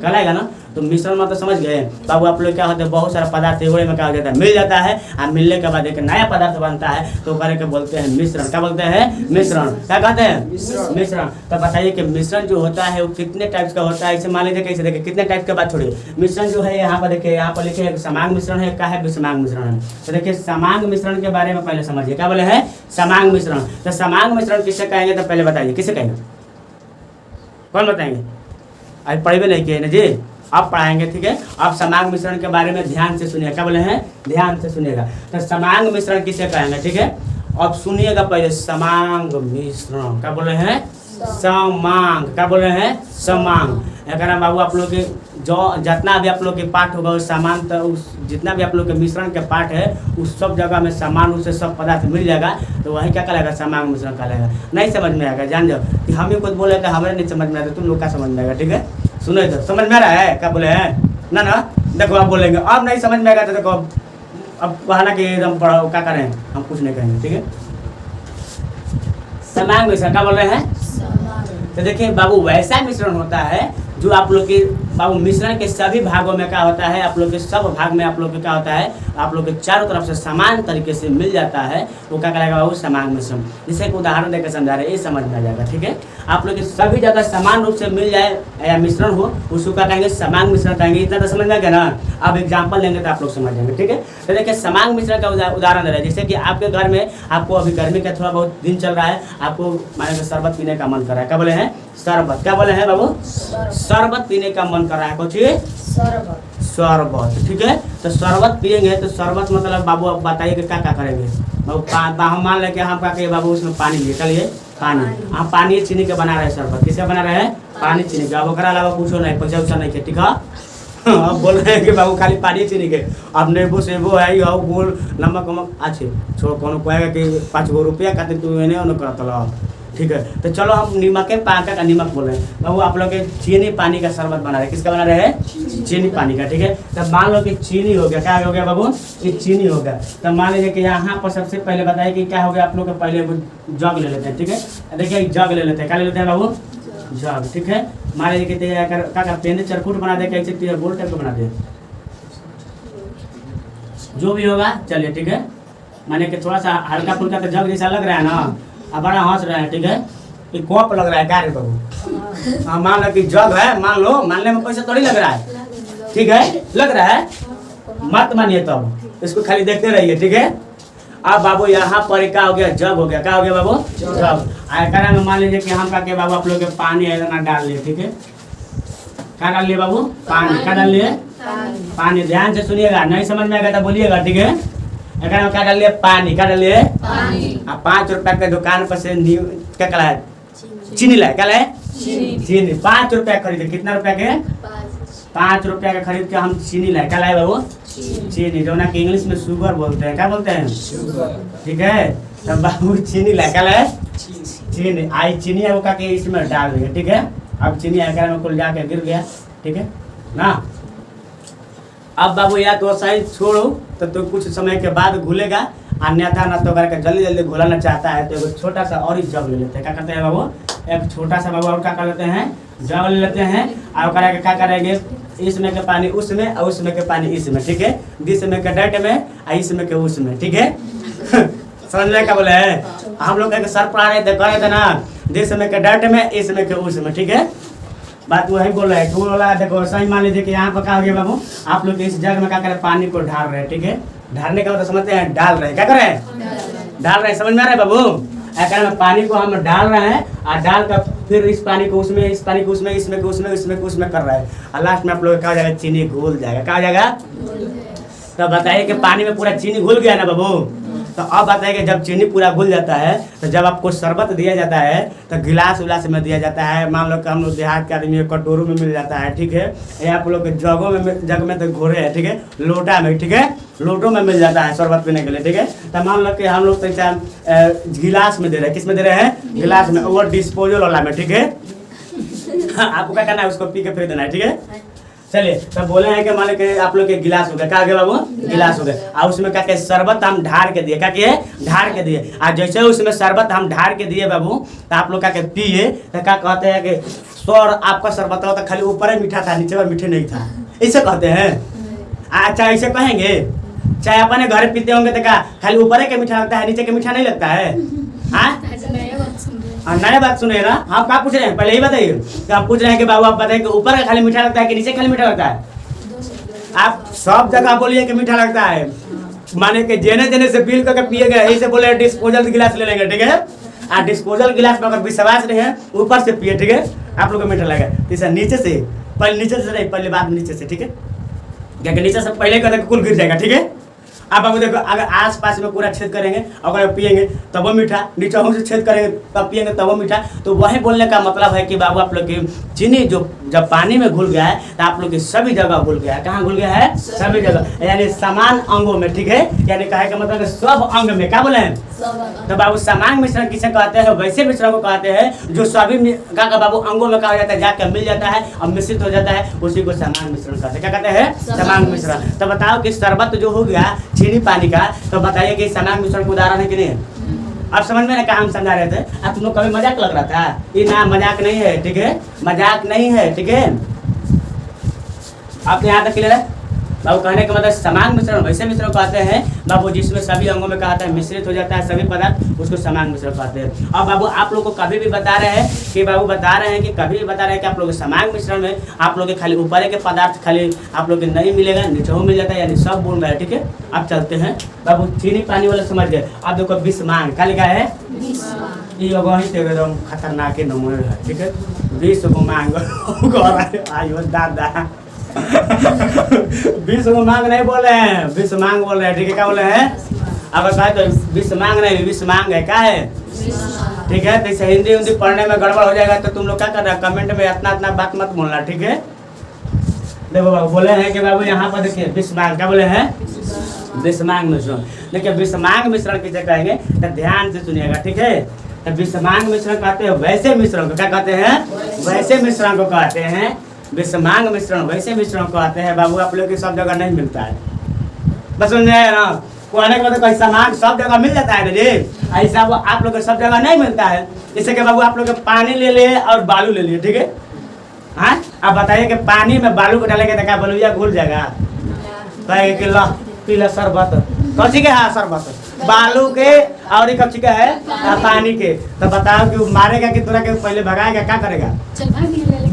[SPEAKER 1] कहलाएगा ना। तो मिश्रण में तो समझ गए बाबू आप लोग क्या होते हैं, बहुत सारा पदार्थ एगोड़े में क्या हो जाता है, मिल जाता है। और मिलने के बाद एक नया पदार्थ बनता है तो करे के बोलते हैं मिश्रण। क्या बोलते हैं? मिश्रण। क्या कहते हैं? मिश्रण। तो बताइए कि मिश्रण जो होता है वो कितने टाइप्स का होता है? इसे मान लीजिए कैसे देखिए कितने टाइप के बात छोड़िए। मिश्रण जो है यहाँ पर देखिए, यहाँ पर लिखे समांग मिश्रण है, क्या है? विषमांग मिश्रण है। तो देखिए समांग मिश्रण के बारे में पहले समझिए। क्या बोले हैं? समांग मिश्रण। तो समांग मिश्रण किसे कहेंगे तो पहले बताइए किसे कहेंगे, कौन बताएंगे? आज पढ़े नहीं किए ना जी, आप पढ़ाएंगे, ठीक है। आप समांग मिश्रण के बारे में ध्यान से सुनिए। क्या बोले हैं? ध्यान से सुनिएगा। तो समांग मिश्रण किसे कहेंगे, ठीक है। अब सुनिएगा पहले समांग मिश्रण। क्या बोले हैं? समांग। क्या बोल रहे हैं? समांग। अगर बाबू आप लोग के जो जितना भी आप लोग के पाठ होगा उस समान तो उस जितना भी आप लोग के मिश्रण के पाठ है उस सब जगह में समान रूप से सब पदार्थ मिल जाएगा। तो वही क्या कहलाएगा? समांग मिश्रण कहलाएगा। नहीं समझ में आएगा जान जाओ कि हम ही कुछ बोले तो हमें नहीं समझ में आता, तुम लोग का समझ में आएगा, ठीक है। सुनो इधर, समझ में आ रहा है? क्या बोले हैं? ना देखो आप बोलेंगे अब नहीं समझ में आएगा तो देखो अब बहाना कि एकदम पढ़ाओ, क्या करें, हम कुछ नहीं कहेंगे, ठीक है। समांग मिश्रण क्या बोल रहे हैं? तो देखिए बाबू वैसा मिश्रण होता है जो आप लोग के बाबू मिश्रण के सभी भागों में क्या होता है, आप लोग के सब भाग में आप लोग के क्या होता है, आप लोग के चारों तरफ से समान तरीके से मिल जाता है, वो क्या करेगा बाबू? समांग मिश्रण। जैसे एक उदाहरण देकर समझा रहे हैं, ये समझ में आ जाएगा, ठीक है। आप लोग के सभी जगह समान रूप से मिल जाए या मिश्रण हो उसको क्या कहेंगे? समांग मिश्रण कहेंगे। इतना तो समझ में आ गया ना। अब एग्जाम्पल लेंगे तो आप लोग समझ जाएंगे, ठीक है। तो देखिए समांग मिश्रण का उदाहरण दे रहे हैं। जैसे कि आपके घर में आपको अभी गर्मी का थोड़ा बहुत दिन चल रहा है, आपको माने कि शरबत पीने का मन कर रहा है। क्या बोले हैं? शरबत। क्या बोले हैं बाबू? शरबत पीने का मन कर रहा है। कुछ शरबत, ठीक है। तो शरबत पियेंगे तो शरबत मतलब बाबू आप बताइए कि क्या करेंगे बाबू। हम मान लें कि हम क्या कहिए बाबू उसमें पानी लिए, चलिए पानी, हम पानी चीनी के बना रहे हैं शरबत, किसका बना रहे हैं? पानी चीनी का। अब ओकरा अलावा कुछ नहीं, पैसा उसा नहीं है, ठीक है। अब बोल रहे हैं कि बाबू खाली पानी चीनी के, अब नींबू सेबू है हो बोल नमक वमक अच्छे छोड़ कौन कहेगा कि 5 गो रुपया खातिर तू एने ओने करत, ठीक है। तो चलो हम नीमक के पाका का नीमक बोल रहे हैं बाबू। आप लोग के चीनी पानी का शरबत बना रहे हैं, किसका बना रहे हैं? चीनी पानी का, ठीक है। तब मान लो कि चीनी हो गया, क्या हो गया बाबू? ये चीनी हो गया। तब मान लीजिए कि यहाँ पर सबसे पहले बताइए कि क्या हो गया। आप लोग के पहले जग ले लेते हैं, ठीक है। देखिए जग ले लेते हैं, क्या ले लेते हैं बाबू? जग, ठीक है। मान लीजिए कि क्या पेन चरकुट बना दे, कैसे गोल टाइप का बना दे, जो भी होगा चलिए, ठीक है। माने कि थोड़ा सा हल्का फुल्का तो जग जैसा लग रहा है ना, अब बड़ा हंस रहा है, ठीक है। ये कप लग रहा है क्या रे बाबू? हाँ मान लो कि जग है, मान लो, मानने में पैसा थोड़ी लग रहा है, ठीक है। लग रहा है मत मानिए, तब इसको खाली देखते रहिए, ठीक है। अब बाबू यहाँ पर क्या हो गया? जग हो गया, क्या हो गया बाबू? जग। आयकरा में मान लीजिए कि हम क्या बाबू आप लोग के पानी ऐसा डाल लिए, ठीक है। क्या डाल लिए बाबू? पानी। क्या डाल लिए? पानी। ध्यान से सुनिएगा, नहीं समझ में आएगा तो बोलिएगा, ठीक है। क्या डाल लिए? पानी। क्या डाल लिए? पानी। 5 रुपया के दुकान पर से क्या कला है? चीनी लाए, क्या लाए? चीनी। 5 रुपया खरीदे, कितना रुपया के? 5 रुपया के खरीद के हम चीनी लाए, क्या लाए बाबू? चीनी, जो ना कि इंग्लिश में शुगर बोलते हैं, क्या बोलते हैं? ठीक है। तब बाबू चीनी लाए, क्या लाए? चीनी। आई चीनी है वो का के इसमें डाल दिया, ठीक है। अब चीनी आकर में कुल जाके गिर गया, ठीक है ना। अब बाबू या तो सही छोड़ो तो कुछ समय के बाद घुलेगा, अन्यथा ना तो करके जल्दी जल्दी घुलाना चाहता है तो एक छोटा सा और ही जग ले लेते हैं। क्या करते हैं बाबू? एक छोटा सा बाबू और क्या कर लेते हैं? जग ले लेते हैं। और करके क्या करेंगे? इसमें के पानी उसमें और उसमें के पानी इसमें, ठीक है। दिस में के डट में और इसमें के उसमें, ठीक है। समझ में क्या बोले हैं? हम लोग सर पढ़ा रहे थे, करे थे ना, दिस में के डट में इसमें के उसमें, ठीक है। बात वही बोल रहा है, क्यों बोला है? देखो सही मान लीजिए कि यहाँ पर क्या हो गया बाबू, आप लोग इस जग में क्या करें? पानी को ढाल रहे हैं, ठीक है। ढालने का मतलब समझते हैं? डाल रहे हैं, क्या कर रहे हैं? डाल रहे हैं, समझ में आ रहा है बाबू? ऐसा में पानी को हम डाल रहे हैं और डाल कर फिर इस पानी को उसमें, इस पानी को उसमें, इसमें को उसमें, इसमें को उसमें कर रहे हैं और लास्ट में आप लोग क्या हो जाएगा? चीनी घुल जाएगा। क्या हो जाएगा? तो बताइए कि पानी में पूरा चीनी घुल गया ना बाबू। तो अब बताइए कि जब चीनी पूरा घुल जाता है तो जब आपको शरबत दिया जाता है तो गिलास उलास में दिया जाता है। मान लो कि हम लोग देहात के आदमी कटोरों में मिल जाता है, ठीक है। या आप लोग जगों में, जग में तो घोरे हैं, ठीक है। लोटा में, ठीक है, लोटों में मिल जाता है शरबत पीने के लिए, ठीक है। तो मान लो कि हम लोग तो गिलास में दे रहे हैं, किस में दे रहे हैं? गिलास में, वो डिस्पोजल वाला में, ठीक है। आपको क्या करना है? उसको पी के फेंक देना है, ठीक है। चलिए तब बोले हैं कि मान लो कि आप लोग के गिलास हो गया, क्या हो गया बाबू? गिलास हो गया। और उसमें क्या के शरबत हम ढार के दिए, क्या किए? ढार के दिए। और जैसे उसमें शरबत हम ढार के दिए बाबू तो आप लोग क्या के पिए तो क्या कहते हैं कि सर आपका शरबत होता खाली ऊपर ही मीठा था, नीचे पर मीठे नहीं था, ऐसे कहते हैं। अच्छा ऐसे कहेंगे? चाहे अपने घर पीते होंगे तो क्या खाली ऊपर के मीठा लगता है, नीचे के मीठा नहीं लगता है? नया बात सुने ना, आप क्या पूछ रहे हैं? पहले ही बताइए। तो आप पूछ रहे हैं कि बाबू आप बताइए कि ऊपर का खाली मीठा लगता है कि नीचे खाली मीठा लगता है? आप सब जगह बोलिए कि मीठा लगता है, माने कि जेने जेने से बिल करके पिएगा, यही से बोले डिस्पोजल गिलास ले लेंगे, ठीक है। और डिस्पोजल गिलास में अगर विश्वास नहीं है ऊपर से पिए, ठीक है, आप लोग को मीठा लगेगा। तीसरा नीचे से, पहले नीचे से नहीं, पहले बाद नीचे से, ठीक है। क्या नीचे से पहले कर कुल गिर जाएगा, ठीक है। अब आपको देखो अगर आस पास में पूरा छेद करेंगे अगर पिएंगे तब वो मीठा, नीचे हम से छेद करेंगे तब पिएंगे तब वो मीठा। तो वही बोलने का मतलब है कि बाबू आप लोग की चीनी जो जब पानी में घुल गया है तो आप लोग की सभी जगह घुल गया है। कहाँ घुल गया है? सभी जगह, यानी समान अंगों में, ठीक है। यानी कहे का मतलब सब अंग में, क्या बोले हैं? तो बाबू समान मिश्रण किसे कहते हैं? वैसे मिश्रण को कहते हैं जो सभी का बाबू अंगों में कहा जाता है, जाकर मिल जाता है और मिश्रित हो जाता है, उसी को समान मिश्रण कहते हैं। क्या कहते हैं? समान मिश्रण। तो बताओ कि शरबत जो हो गया चीनी पानी का, तो बताइए कि समान मिश्रण का उदाहरण है कि नहीं? आप समझ में ना कहा हम समझा रहे थे? आप तुम लोग कभी मजाक लग रहा था? ये ना मजाक नहीं है, ठीक है, मजाक नहीं है, ठीक है। आप यहाँ तक क्लियर है बाबू? कहने का मतलब समान मिश्रण वैसे मिश्रण कहते हैं बाबू जिसमें सभी अंगों में कहता है मिश्रित हो जाता है सभी पदार्थ, उसको समान मिश्रण कहते हैं। और बाबू आप लोग को कभी भी बता रहे हैं कि बाबू बता रहे हैं कि कभी भी बता रहे हैं कि आप लोग समान मिश्रण में आप लोग के खाली ऊपर के पदार्थ खाली आप लोग के नहीं मिलेगा, नीचे मिल जाता है, यानी सब बोल रहे हैं, ठीक है। अब चलते हैं बाबू चीनी पानी वाला समझ गए। अब देखो विषमान क्या लिखा है? ये वही तो एकदम खतरनाक नंबर है, ठीक है। 20 को मांग आयो दादा विश्व मांग नहीं बोल रहे हैं, विश्व मांग बोल रहे हैं, ठीक है? क्या बोल रहे हैं? अगर कहे तो विश्व मांग नहीं, विश्व मांग है, क्या है? ठीक है? तो इसे हिंदी पढ़ने में गड़बड़ हो जाएगा तो तुम लोग क्या कर रहे हो? कमेंट में इतना बात मत बोलना, ठीक है? देखो बाबू बोले हैं कि बाबू यहाँ पर देखिए विश्व मांग, क्या बोले हैं? विश्व मांग मिश्रण। देखिए विश्व मांग मिश्रण किसे कहेंगे तो ध्यान से सुनिएगा, ठीक है? तो विश्व मांग मिश्रण कहते हैं वैसे मिश्रण को, क्या कहते हैं? वैसे मिश्रण को कहते हैं। विश्व मांग मिश्रण वैसे मिश्रण को कहते हैं बाबू, आप लोग की सब जगह नहीं मिलता है, बस समझ में आया ना? कहने के बाद ऐसा मांग सब जगह मिल जाता है जी, ऐसा वो आप लोग को सब जगह नहीं मिलता है। जैसे कि बाबू आप लोग पानी ले लिए और बालू ले लिए, ठीक है? हाँ, आप बताइए कि पानी में बालू को डालेंगे तो क्या बलुइया घुल जाएगा? कहेंगे कि ला पीला शरबत, कौन के? हाँ शरबत, बालू के और एक कच्ची का है पानी के। तो बताओ कि मारेगा कि तोरा के पहले भगाएगा, क्या करेगा?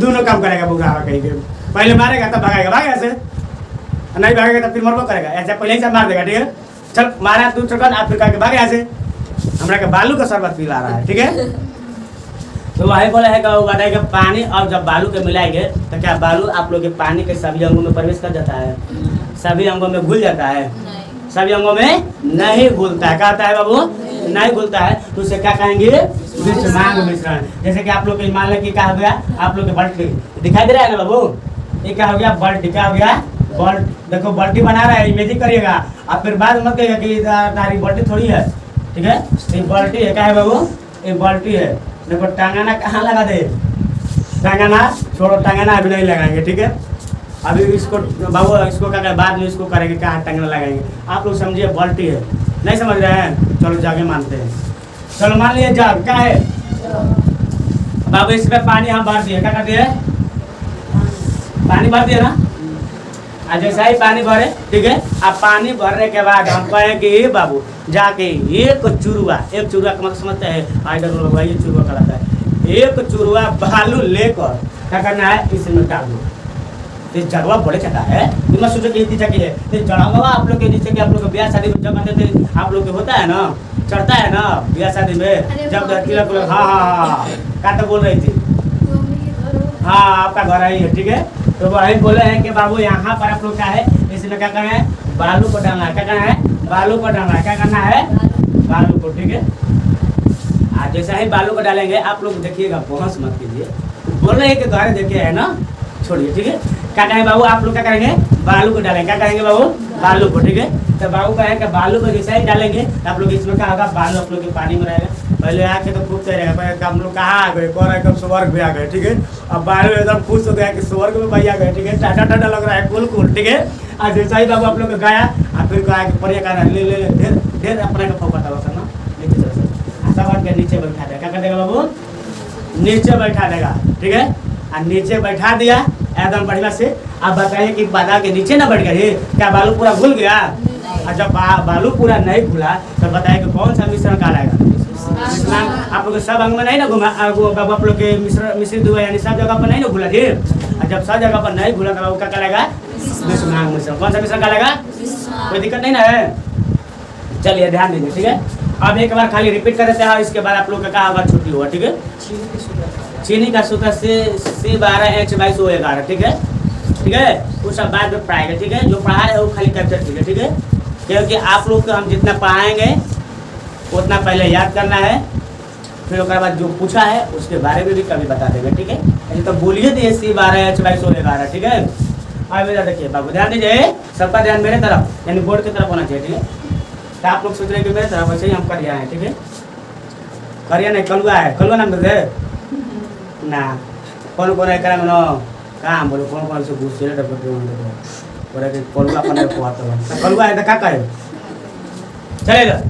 [SPEAKER 1] दोनों काम करेगा बुरा कहीं के, पहले मारेगा तब भगाएगा, भागेगा से नहीं भागेगा तो फिर मरबो करेगा, ऐसे पहले ही सब मार देगा, ठीक है? चल मारा तू चल, आप फिर कह के भागे ऐसे, हमरा के बालू का शरबत पिला रहा है, ठीक है? तो वही बोला है कि पानी और जब बालू के मिलाएंगे तो क्या बालू आप लोग के पानी के सभी अंगों में प्रवेश कर जाता है? सभी अंगों में घुल जाता है? सभी अंगों में नहीं घुलता है, कहता है बाबू नहीं घुलता है, तो उसे क्या कहेंगे? विश्व मांग मिश्रण। जैसे कि आप लोग के मान लें कि क्या हो गया, आप लोग के बल्टी दिखाई दे रहा है ना बाबू, ये क्या हो गया? बल्टी, क्या हो गया? बल्ट, देखो बल्टी बना रहा है, इमेजिंग करिएगा आप, फिर बाद मत कहिएगा कि तारी बल्टी थोड़ी है, ठीक है? ये बल्टी है, क्या है बाबू? ये बल्टी है। देखो टांगाना कहाँ लगा दे, टांगाना छोड़ो, टांगाना अभी नहीं लगाएंगे, ठीक है? अभी इसको बाबू इसको क्या करें, बाद में इसको करेंगे, कहाँ टांगना लगाएंगे, आप लोग समझिए बल्टी है, नहीं समझ रहे हैं? चलो जाके मानते हैं, चलो मान लीजिए जग, क्या है बाबू? इसमें पानी हम भर दिए, क्या कर दिए? पानी भर दिए ना, जैसा ही पानी भरे, ठीक है? अब पानी भरने के बाद हम कहें कि बाबू जाके एक चुरुआ का मतलब समझते हैं, आइडल भाई ये चुरुआ कहलाता है, एक चुरुआ बालू लेकर क्या करना है? इसमें डाल दो। तो जगवा बड़े चढ़ा है, मत सोचो कि इतनी है, तो जगवा आप लोग के नीचे कि आप लोग ब्याह शादी में जब आते थे आप लोग के होता है ना, चढ़ता है ना ब्याह शादी में जब तिलक। हाँ क्या तो बोल रही थी? हाँ आपका घर आई है, ठीक है? तो वही बोले हैं कि बाबू यहाँ पर आप लोग क्या है, इसमें क्या करना है? बालू को डालना है, क्या करना है? बालू को डालना है, क्या करना है? बालू को, ठीक है? आज जैसा ही बालू को डालेंगे आप लोग देखिएगा, बहस मत कीजिए, बोल रहे हैं कि घर देखे है ना, छोड़िए, ठीक है? क्या कहेंगे बाबू? आप लोग क्या करेंगे? बालू को डालेंगे, क्या करेंगे बाबू? बालू को, ठीक है? तो बाबू कहें कि बालू को जैसे ही डालेंगे आप लोग इसमें क्या होगा? बालू आप लोग के पानी में रहेगा, पहले आके तो खूब तैरेगा, पहले हम लोग कहाँ आ गए, कौन एकदम स्वर्ग में आ गए, ठीक है? अब बालू एकदम खुश हो गया कि स्वर्ग में भाई आ गए, ठीक है? टाटा टाटा लग रहा है, कुल, ठीक है? आज जैसा ही बाबू आप लोग गया और फिर कहा कि परिया का ले ढेर अपना का फोकता होता ना, नीचे से सब के नीचे बैठा देगा, क्या कर देगा बाबू? नीचे बैठा देगा, ठीक है? और नीचे बैठा दिया एकदम बढ़िया से। आप बताइए कि बादा के नीचे ना बैठ गए, क्या बालू पूरा घुल गया? और जब बालू पूरा नहीं घुला तो बताइए कि कौन सा मिश्रण कहलाएगा? आप लोग सब अंग में नहीं ना घुमा, आप लोग के मिश्रित हुआ, यानी सब जगह पर नहीं ना घुला जी। और जब सब जगह पर नहीं घुला तो क्या कहलाएगा? विश्व मांग मिश्रण। कौन सा मिश्रण कहलाएगा? कोई दिक्कत नहीं ना है? चलिए ध्यान दीजिए, ठीक है? अब एक बार खाली रिपीट कर देते हैं और इसके बाद आप लोग का क्या होगा? छुट्टी होगा, ठीक है? चीनी का सूत्र C12H22O11, ठीक है? ठीक है? वो सब बाद में पढ़ाएगा, ठीक है? जो पढ़ा है वो खाली कैप्चर कीजिए, ठीक है? क्योंकि आप लोग को हम जितना पढ़ाएंगे उतना पहले याद करना है, फिर उसके बाद जो पूछा है उसके बारे में भी कभी बता देंगे, ठीक है? तो बोलिए दिए C12H22O11, ठीक है? अब इधर देखिए बाबू, ध्यान दीजिए, सबका ध्यान मेरे तरफ यानी बोर्ड की तरफ होना चाहिए, ठीक है? तो आप लोग सोच रहे हैं कि मेरे तरफ, वैसे ही हम करिया हैं, ठीक है? करिया नहीं, कलुआ है, कलुआ नाम दे ना, कौन है करा में काम बोलो, कौन से घूस चले बोले कि कलुआ अपन कलुआ है तो क्या करे? चलेगा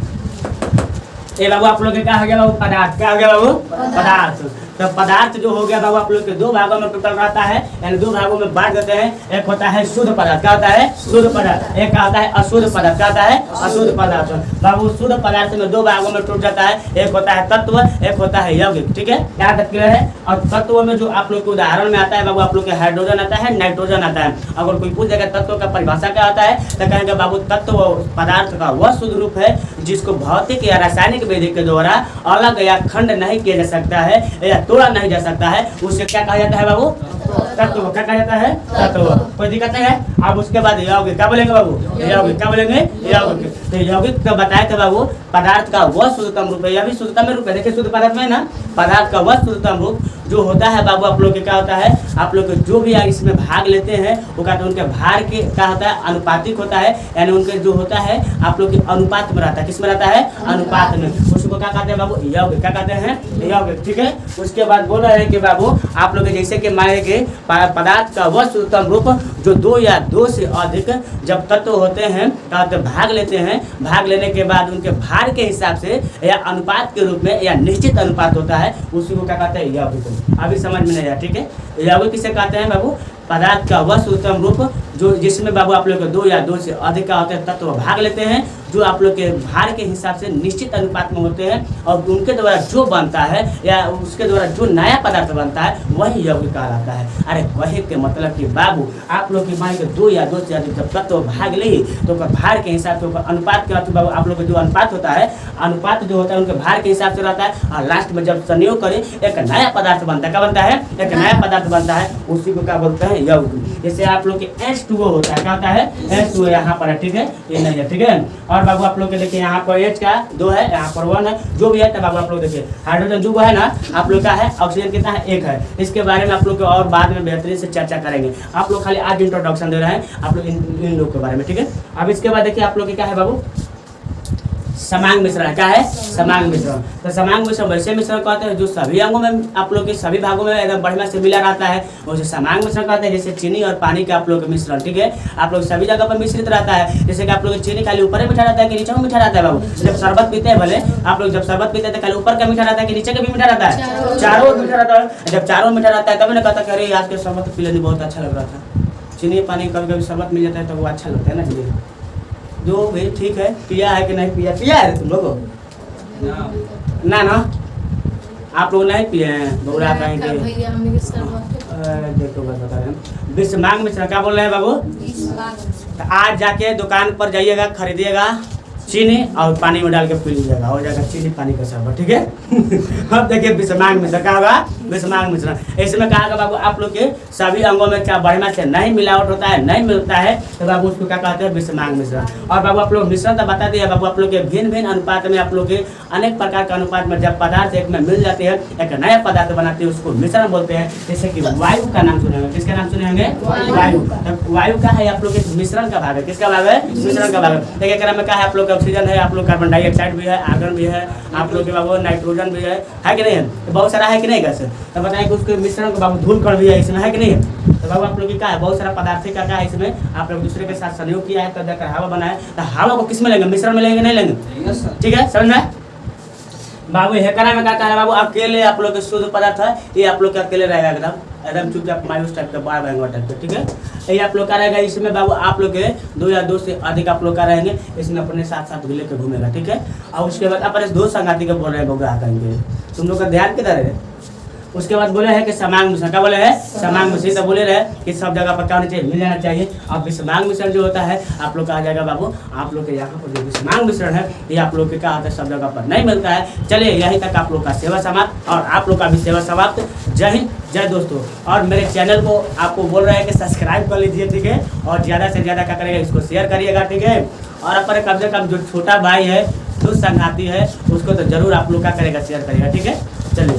[SPEAKER 1] ये बाबू आप लोग के क्या हो गया बाबू? पदार्थ। क्या हो गया बाबू? पदार्थ। तो पदार्थ जो हो गया बाबू आप लोग के दो भागों में टोटल रहता है, यानी दो भागों में बांट देते हैं। एक होता है शुद्ध पदार्थ, क्या होता है? शुद्ध पदार्थ। एक होता है अशुद्ध पदार्थ, क्या होता है? अशुद्ध पदार्थ। बाबू शुद्ध पदार्थ में दो भागों में टूट जाता है, एक होता है तत्व, एक होता है यौगिक, ठीक है? यहाँ तक क्लियर है? और तत्व में जो आप लोग के उदाहरण में आता है बाबू, आप लोग के हाइड्रोजन आता है, नाइट्रोजन आता है। अगर कोई पूछ जाएगा तत्व का परिभाषा क्या आता है तो कहेंगे बाबू तत्व पदार्थ का वह शुद्ध रूप है जिसको भौतिक या रासायनिक विधि के द्वारा अलग या खंड नहीं किया जा सकता है, या तोड़ा नहीं जा सकता है, उससे क्या कहा जाता है बाबू? तत्व। क्या कहा जाता है? तत्व। कोई दिक्कत नहीं है। अब उसके बाद यौगिक क्या बोलेंगे बाबू? यौगिक क्या बोलेंगे? यौगिक। तो यौगिक का बताए थे बाबू, पदार्थ का वह शुद्धतम रूप है, यह भी शुद्धतम रूप है। देखिए शुद्ध पदार्थ में ना, पदार्थ का वह शुद्धतम रूप जो होता है बाबू, आप लोग के क्या होता है, आप लोग जो भी इसमें भाग लेते हैं वो कहते हैं उनके भार के क्या होता है, अनुपातिक होता है, यानी उनके जो होता है आप लोग के अनुपात में रहता है। किस में रहता है? अनुपात में। उसको क्या कहते हैं बाबू? यौगिक। क्या कहते हैं? यौगिक। ठीक है। उसके बाद बोल रहे हैं कि बाबू आप लोग जैसे कि माने के पदार्थ का वह शुद्धतम रूप जो 2 या 2 से अधिक जब तत्व होते हैं कहते भाग लेते हैं, भाग लेने के बाद उनके भार के हिसाब से या अनुपात के रूप में या निश्चित अनुपात होता है, उसी को क्या कहते हैं? यौगिक। अभी समझ में नहीं आया? ठीक है। यौगिक किसे कहते हैं बाबू? पदार्थ का वह शुद्धतम रूप जो जिसमें बाबू आप लोग 2 या 2 से अधिक का होते हैं तत्व भाग लेते हैं, जो आप लोग के भार के हिसाब से निश्चित अनुपात में होते हैं, और उनके द्वारा जो बनता है या उसके द्वारा जो नया पदार्थ बनता है वही यौगिक कहलाता है। अरे कहे के मतलब कि बाबू आप लोग की मान के 2 या 2 से अधिक जब तत्व भाग ली तो भार के हिसाब से अनुपात के बाबू आप लोग का जो अनुपात होता है, अनुपात जो होता है उनके भार के हिसाब से रहता है, और लास्ट में जब संयोग करें एक नया पदार्थ बनता है। क्या बनता है? एक नया पदार्थ बनता है, उसी को क्या बोलते हैं? यौगिक। जैसे आप लोग के H2O होता है, क्या होता है? H2O यहाँ पर है। ठीक है, ये नहीं है। ठीक है। और बाबू आप लोग के देखिए यहाँ पर H का 2 है, यहाँ पर 1 है, जो भी है तब बाबू आप लोग देखिए हाइड्रोजन 2 है ना, आप लोग का है, ऑक्सीजन कितना है? 1 है। इसके बारे में आप लोग और बाद में बेहतरीन से चर्चा करेंगे। आप लोग खाली आज इंट्रोडक्शन दे रहे हैं आप लोग इन लोग के बारे में। ठीक है। अब इसके बाद देखिए आप लोग क्या है बाबू? समांग मिश्रण। क्या है? समांग मिश्रण। तो समांग मिश्रण वैसे मिश्रण कहते हैं जो सभी अंगों में आप लोग के सभी भागों में एकदम बढ़िया से मिला रहता है, उसे समांग मिश्रण कहते हैं। जैसे चीनी और पानी का आप लोग का मिश्रण। ठीक है। आप लोग सभी जगह पर मिश्रित रहता है। जैसे कि आप लोग चीनी खाली ऊपर मीठा रहता है कि नीचे में मीठा रहता है बाबू? जब शरबत पीते हैं भले आप लोग, जब शरबत पीते हैं तो खाली ऊपर का मीठा रहता है कि नीचे का भी मीठा रहता है? चारों मीठा रहता है। जब चारों मीठा रहता है तभी ना कहता कि अरे आज के शरबत पी लेने बहुत अच्छा लग रहा था। चीनी पानी कभी कभी शरबत मिल जाता है तो वो अच्छा लगता है ना जी। जो भी ठीक है, पिया है कि नहीं पिया? पिया है तुम लोगों? ना ना, आप लोग नहीं पिए हैं? बौरा कहेंगे देखो बस बता रहे हैं। विषमांग मिश्रण क्या बोल रहे हैं बाबू? तो आज जाके दुकान पर जाइएगा, खरीदिएगा चीनी और पानी में डाल के पी लीजिएगा, हो जाएगा चीनी पानी का शरबत। ठीक है। अब देखिए विषमांग मिश्रण क्या होगा? विषमांग मिश्रण इसमें कहा होगा बाबू आप लोग के सभी अंगों में क्या बढ़िया से नहीं मिलावट होता है, नहीं मिलता है, तो बाबू उसको क्या कहते हैं? विषमांग मिश्रण। और बाबू आप लोग मिश्रण तो बता दिया बाबू, आप लोग के भिन्न भिन्न अनुपात में आप लोग के अनेक प्रकार के अनुपात में जब पदार्थ एक में मिल जाते हैं, एक नया पदार्थ बनाते हैं, उसको मिश्रण बोलते हैं। जैसे कि वायु का नाम सुने होंगे। किसका नाम सुने होंगे? वायु। वायु का है आप लोग के मिश्रण का भाग है। किसका भाग है? मिश्रण का भाग है। देखिए क्या में क्या है? आप लोग ऑक्सीजन है, आप लोग कार्बन डाइऑक्साइड भी है, आर्गन भी है, आप लोग के बाबू नाइट्रोजन भी है कि नहीं है? तो बहुत सारा है कि नहीं गैस? तो बताएं कि उसके मिश्रण को बाबू धूल कर भी है इसमें, है कि नहीं है? तो बाबू आप लोग की क्या है? बहुत सारा पदार्थ का क्या है इसमें, आप लोग दूसरे के साथ सहयोग किया है तो देखकर हवा बनाए, तो हवा को किस में लेंगे? मिश्रण में लेंगे, नहीं लेंगे? ठीक है, समझ में बाबू? हेकरा में क्या कहा है बाबू? अकेले आप लोग के शुद्ध पदार्थ है, ये आप लोग के अकेले रहेगा एकदम चुपचाप मायूस टाइप का, बार भयंकर टाइप का। ठीक है। ये आप लोग का रहेगा। इसमें बाबू आप लोग के 2 या 2 से अधिक आप लोग का रहेंगे, इसमें अपने साथ साथ भी लेकर घूमेगा। ठीक है। और उसके बाद अपने 2 संगाती के बोल रहे हैं बगुआ कहेंगे, तुम लोग का ध्यान किधर है? उसके बाद बोले हैं कि समांग मिश्रण। क्या बोले हैं? समांग मिश्रण। तो बोले रहे कि सब जगह पर क्या होना चाहिए? मिल जाना चाहिए। अब विषमांग मिश्रण जो होता है आप लोग का आ जाएगा बाबू, आप लोग के यहाँ पर जो विषमांग मिश्रण है ये आप लोग के क्या होता है? सब जगह पर नहीं मिलता है। चलिए यहीं तक आप लोग का सेवा समाप्त, और आप लोग का भी सेवा समाप्त। जय हिंद, जय दोस्तों। और मेरे चैनल को आपको बोल रहे हैं कि सब्सक्राइब कर लीजिए। ठीक है। और ज़्यादा से ज़्यादा क्या करेगा? इसको शेयर करिएगा। ठीक है। और अपने कम से कम जो छोटा भाई है, जो संगाती है, उसको तो जरूर आप लोग क्या करेगा? शेयर करेगा। ठीक है। चलिए।